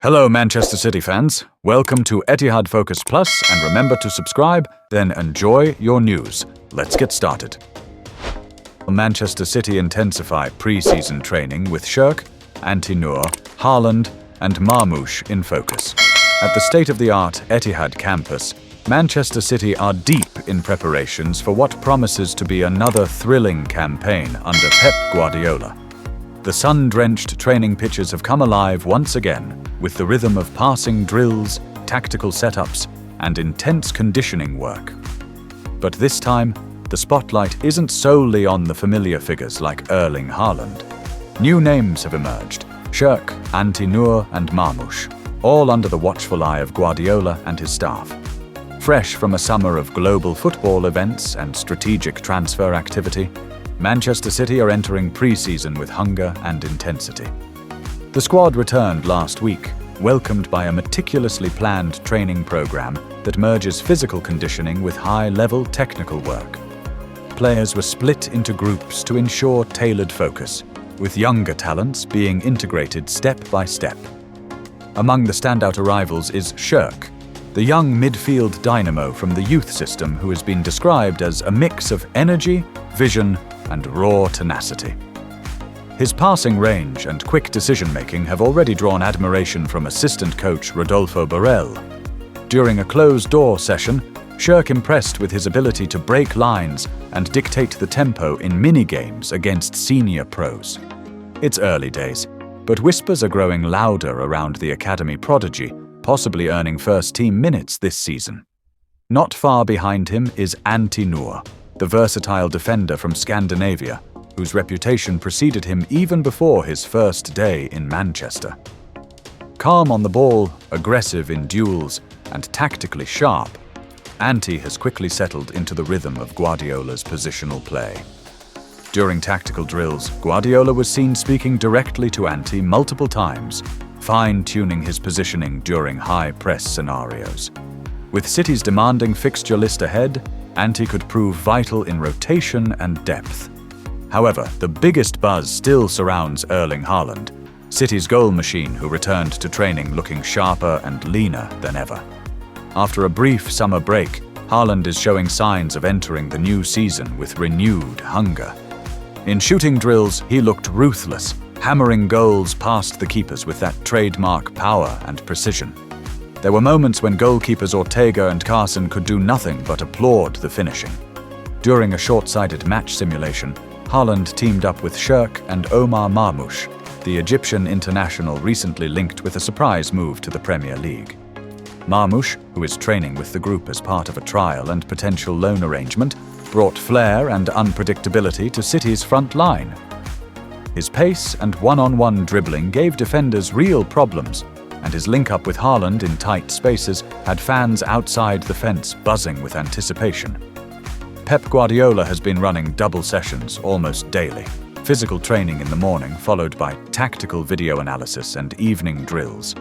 Hello Manchester City fans, welcome to Etihad Focus Plus and remember to subscribe, then enjoy your news. Let's get started. Manchester City intensify pre-season training with Sherk, Anti-Noor, Haaland and Marmoush in focus. At the state-of-the-art Etihad campus, Manchester City are deep in preparations for what promises to be another thrilling campaign under Pep Guardiola. The sun-drenched training pitches have come alive once again with the rhythm of passing drills, tactical setups, and intense conditioning work. But this time, the spotlight isn't solely on the familiar figures like Erling Haaland. New names have emerged: Sherk, Anti-Noor, and Marmoush, all under the watchful eye of Guardiola and his staff. Fresh from a summer of global football events and strategic transfer activity, Manchester City are entering pre-season with hunger and intensity. The squad returned last week, welcomed by a meticulously planned training program that merges physical conditioning with high-level technical work. Players were split into groups to ensure tailored focus, with younger talents being integrated step by step. Among the standout arrivals is Sherk, the young midfield dynamo from the youth system who has been described as a mix of energy, vision, and raw tenacity. His passing range and quick decision-making have already drawn admiration from assistant coach Rodolfo Borrell. During a closed-door session, Sherk impressed with his ability to break lines and dictate the tempo in mini-games against senior pros. It's early days, but whispers are growing louder around the academy prodigy, possibly earning first-team minutes this season. Not far behind him is Anti-Noor, the versatile defender from Scandinavia, whose reputation preceded him even before his first day in Manchester. Calm on the ball, aggressive in duels, and tactically sharp, Anti has quickly settled into the rhythm of Guardiola's positional play. During tactical drills, Guardiola was seen speaking directly to Anti multiple times, fine-tuning his positioning during high-press scenarios. With City's demanding fixture list ahead, Anti could prove vital in rotation and depth. However, the biggest buzz still surrounds Erling Haaland, City's goal machine who returned to training looking sharper and leaner than ever. After a brief summer break, Haaland is showing signs of entering the new season with renewed hunger. In shooting drills, he looked ruthless, hammering goals past the keepers with that trademark power and precision. There were moments when goalkeepers Ortega and Carson could do nothing but applaud the finishing. During a short-sighted match simulation, Haaland teamed up with Sherk and Omar Marmoush, the Egyptian international recently linked with a surprise move to the Premier League. Marmoush, who is training with the group as part of a trial and potential loan arrangement, brought flair and unpredictability to City's front line. His pace and one-on-one dribbling gave defenders real problems, and his link-up with Haaland in tight spaces had fans outside the fence buzzing with anticipation. Pep Guardiola has been running double sessions almost daily, physical training in the morning followed by tactical video analysis and evening drills.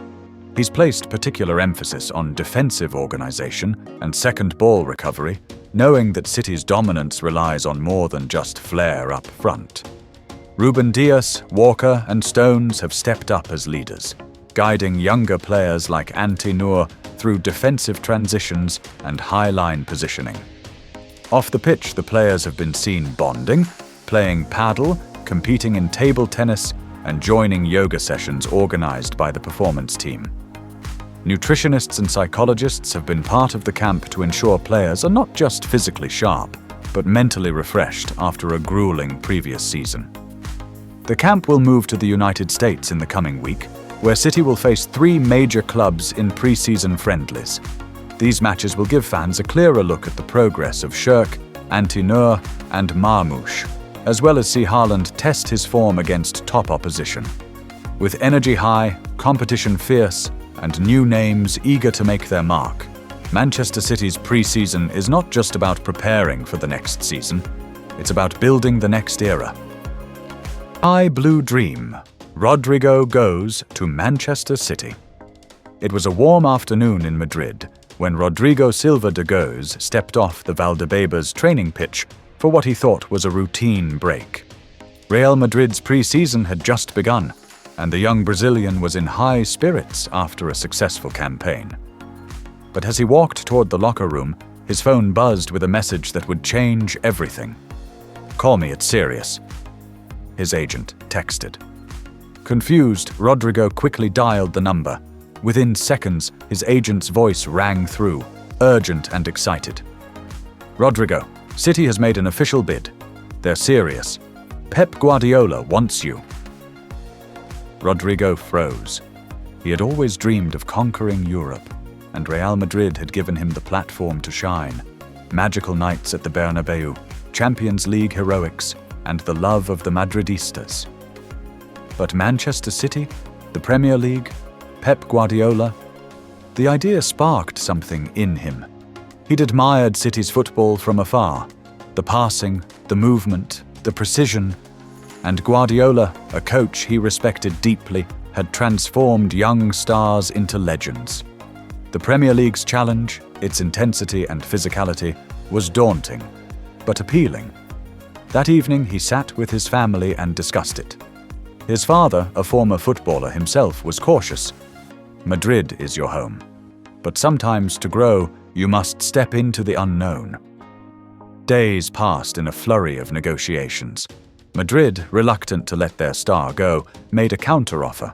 He's placed particular emphasis on defensive organization and second ball recovery, knowing that City's dominance relies on more than just flair up front. Ruben Dias, Walker and Stones have stepped up as leaders, guiding younger players like Anti-Noor through defensive transitions and high-line positioning. Off the pitch, the players have been seen bonding, playing paddle, competing in table tennis, and joining yoga sessions organized by the performance team. Nutritionists and psychologists have been part of the camp to ensure players are not just physically sharp, but mentally refreshed after a grueling previous season. The camp will move to the United States in the coming week, where City will face 3 major clubs in pre-season friendlies. These matches will give fans a clearer look at the progress of Sherk, Anti-Noor and Marmoush, as well as see Haaland test his form against top opposition. With energy high, competition fierce, and new names eager to make their mark, Manchester City's pre-season is not just about preparing for the next season, it's about building the next era. I Blue Dream. Rodrigo goes to Manchester City. It was a warm afternoon in Madrid when Rodrigo Silva de Goes stepped off the Valdebebas training pitch for what he thought was a routine break. Real Madrid's pre-season had just begun, and the young Brazilian was in high spirits after a successful campaign. But as he walked toward the locker room, his phone buzzed with a message that would change everything. "Call me, it's serious," his agent texted. Confused, Rodrigo quickly dialed the number. Within seconds, his agent's voice rang through, urgent and excited. "Rodrigo, City has made an official bid. They're serious. Pep Guardiola wants you." Rodrigo froze. He had always dreamed of conquering Europe, and Real Madrid had given him the platform to shine. Magical nights at the Bernabeu, Champions League heroics, and the love of the Madridistas. But Manchester City, the Premier League, Pep Guardiola, the idea sparked something in him. He'd admired City's football from afar, the passing, the movement, the precision, and Guardiola, a coach he respected deeply, had transformed young stars into legends. The Premier League's challenge, its intensity and physicality, was daunting, but appealing. That evening he sat with his family and discussed it. His father, a former footballer himself, was cautious. "Madrid is your home. But sometimes to grow, you must step into the unknown." Days passed in a flurry of negotiations. Madrid, reluctant to let their star go, made a counteroffer.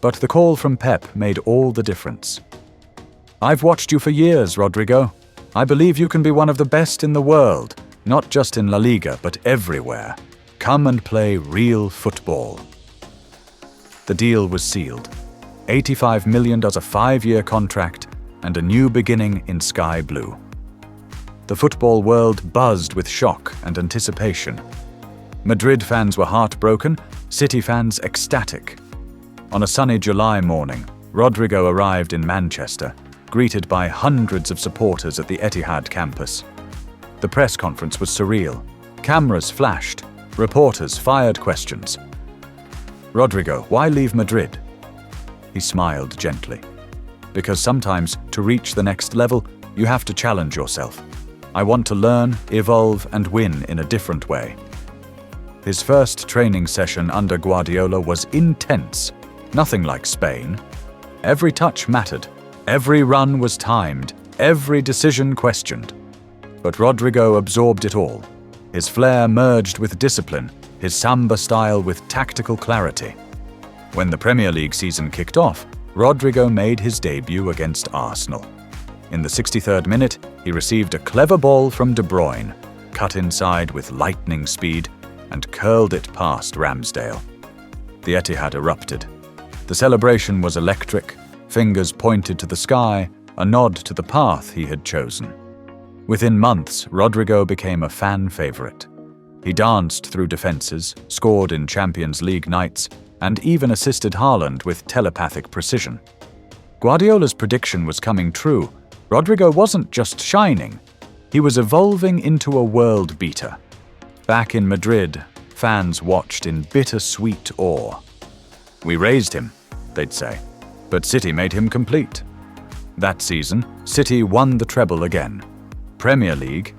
But the call from Pep made all the difference. "I've watched you for years, Rodrigo. I believe you can be one of the best in the world, not just in La Liga, but everywhere. Come and play real football." The deal was sealed. $85 million a 5-year contract and a new beginning in sky blue. The football world buzzed with shock and anticipation. Madrid fans were heartbroken, City fans ecstatic. On a sunny July morning, Rodrigo arrived in Manchester, greeted by hundreds of supporters at the Etihad campus. The press conference was surreal. Cameras flashed, reporters fired questions. "Rodrigo, why leave Madrid?" He smiled gently. "Because sometimes, to reach the next level, you have to challenge yourself. I want to learn, evolve, and win in a different way." His first training session under Guardiola was intense, nothing like Spain. Every touch mattered, every run was timed, every decision questioned. But Rodrigo absorbed it all. His flair merged with discipline, his samba style with tactical clarity. When the Premier League season kicked off, Rodrigo made his debut against Arsenal. In the 63rd minute, he received a clever ball from De Bruyne, cut inside with lightning speed, and curled it past Ramsdale. The Etihad erupted. The celebration was electric, fingers pointed to the sky, a nod to the path he had chosen. Within months, Rodrigo became a fan favorite. He danced through defenses, scored in Champions League nights, and even assisted Haaland with telepathic precision. Guardiola's prediction was coming true. Rodrigo wasn't just shining, he was evolving into a world beater. Back in Madrid, fans watched in bittersweet awe. "We raised him," they'd say, "but City made him complete." That season, City won the treble again. Premier League,